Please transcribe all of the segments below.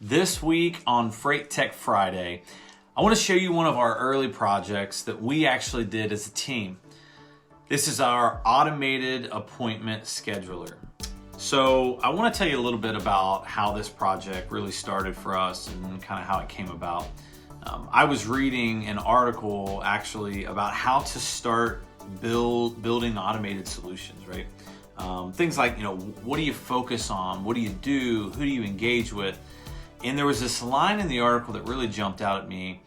This week on Freight Tech Friday, I want to show you one of our early projects that we actually did as a team. This is our automated appointment scheduler. So I want to tell you a little bit about how this project really started for us and kind of how it came about. I was reading an article actually about how to start building automated solutions, right? Things like, what do you focus on? What do you do? Who do you engage with? And there was this line in the article that really jumped out at me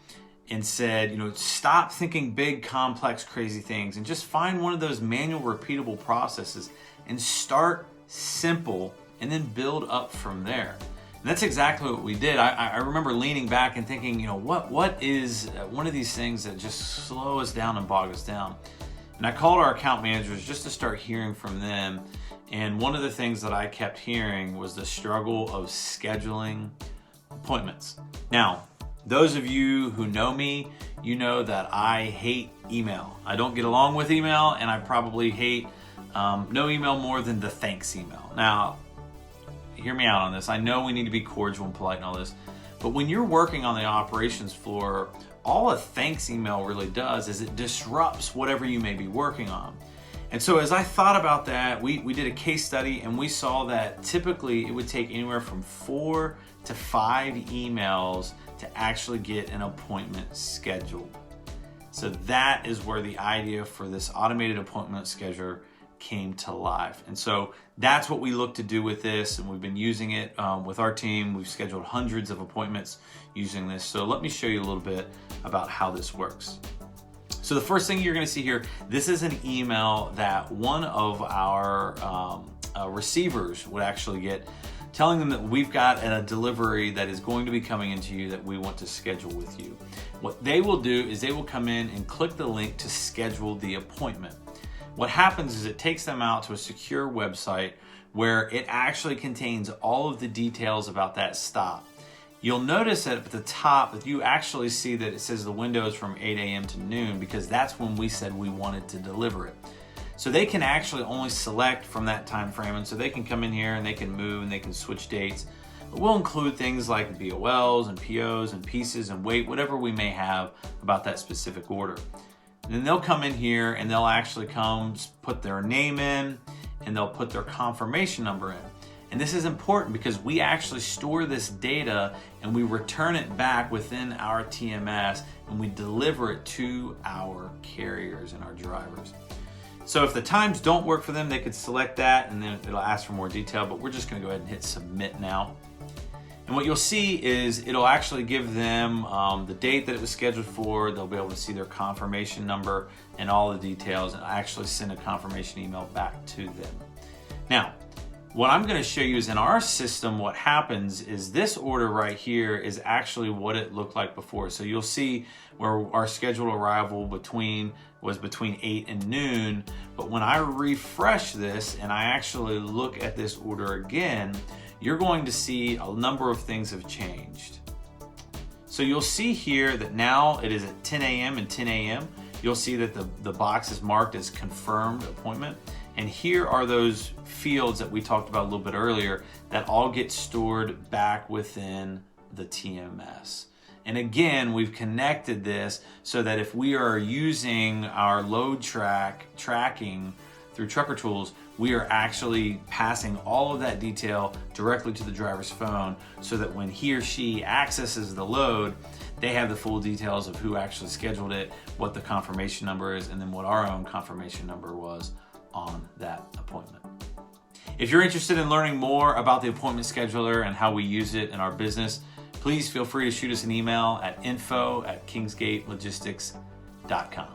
and said, stop thinking big, complex, crazy things and just find one of those manual, repeatable processes and start simple and then build up from there. And that's exactly what we did. I remember leaning back and thinking, what is one of these things that just slow us down and bog us down? And I called our account managers just to start hearing from them. And one of the things that I kept hearing was the struggle of scheduling appointments. Now, those of you who know me, you know that I hate email. I don't get along with email, and I probably hate no email more than the thanks email. Now, hear me out on this. I know we need to be cordial and polite and all this, but when you're working on the operations floor, all a thanks email really does is it disrupts whatever you may be working on. And so as I thought about that, we did a case study and we saw that typically it would take anywhere from 4 to 5 emails to actually get an appointment scheduled. So that is where the idea for this automated appointment scheduler came to life. And so that's what we look to do with this, and we've been using it with our team. We've scheduled hundreds of appointments using this. So let me show you a little bit about how this works. So the first thing you're going to see here, this is an email that one of our receivers would actually get, telling them that we've got a delivery that is going to be coming into you that we want to schedule with you. What they will do is they will come in and click the link to schedule the appointment. What happens is it takes them out to a secure website where it actually contains all of the details about that stop. You'll notice that at the top that you actually see that it says the window is from 8 a.m. to noon because that's when we said we wanted to deliver it. So they can actually only select from that time frame, and so they can come in here and they can move and they can switch dates. But we'll include things like BOLs and POs and pieces and weight, whatever we may have about that specific order. And then they'll come in here and they'll actually put their name in and they'll put their confirmation number in. And this is important because we actually store this data and we return it back within our TMS and we deliver it to our carriers and our drivers. So if the times don't work for them, they could select that and then it'll ask for more detail, but we're just gonna go ahead and hit submit now. And what you'll see is it'll actually give them the date that it was scheduled for. They'll be able to see their confirmation number and all the details and actually send a confirmation email back to them. Now, what I'm going to show you is in our system, what happens is this order right here is actually what it looked like before. So you'll see where our scheduled arrival was between 8 and noon. But when I refresh this and I actually look at this order again, you're going to see a number of things have changed. So you'll see here that now it is at 10 a.m. and 10 a.m. You'll see that the box is marked as confirmed appointment. And here are those fields that we talked about a little bit earlier that all get stored back within the TMS. And again, we've connected this so that if we are using our load tracking through Trucker Tools, we are actually passing all of that detail directly to the driver's phone so that when he or she accesses the load, they have the full details of who actually scheduled it, what the confirmation number is, and then what our own confirmation number was on that appointment. If you're interested in learning more about the appointment scheduler and how we use it in our business, please feel free to shoot us an email at info@kingsgatelogistics.com.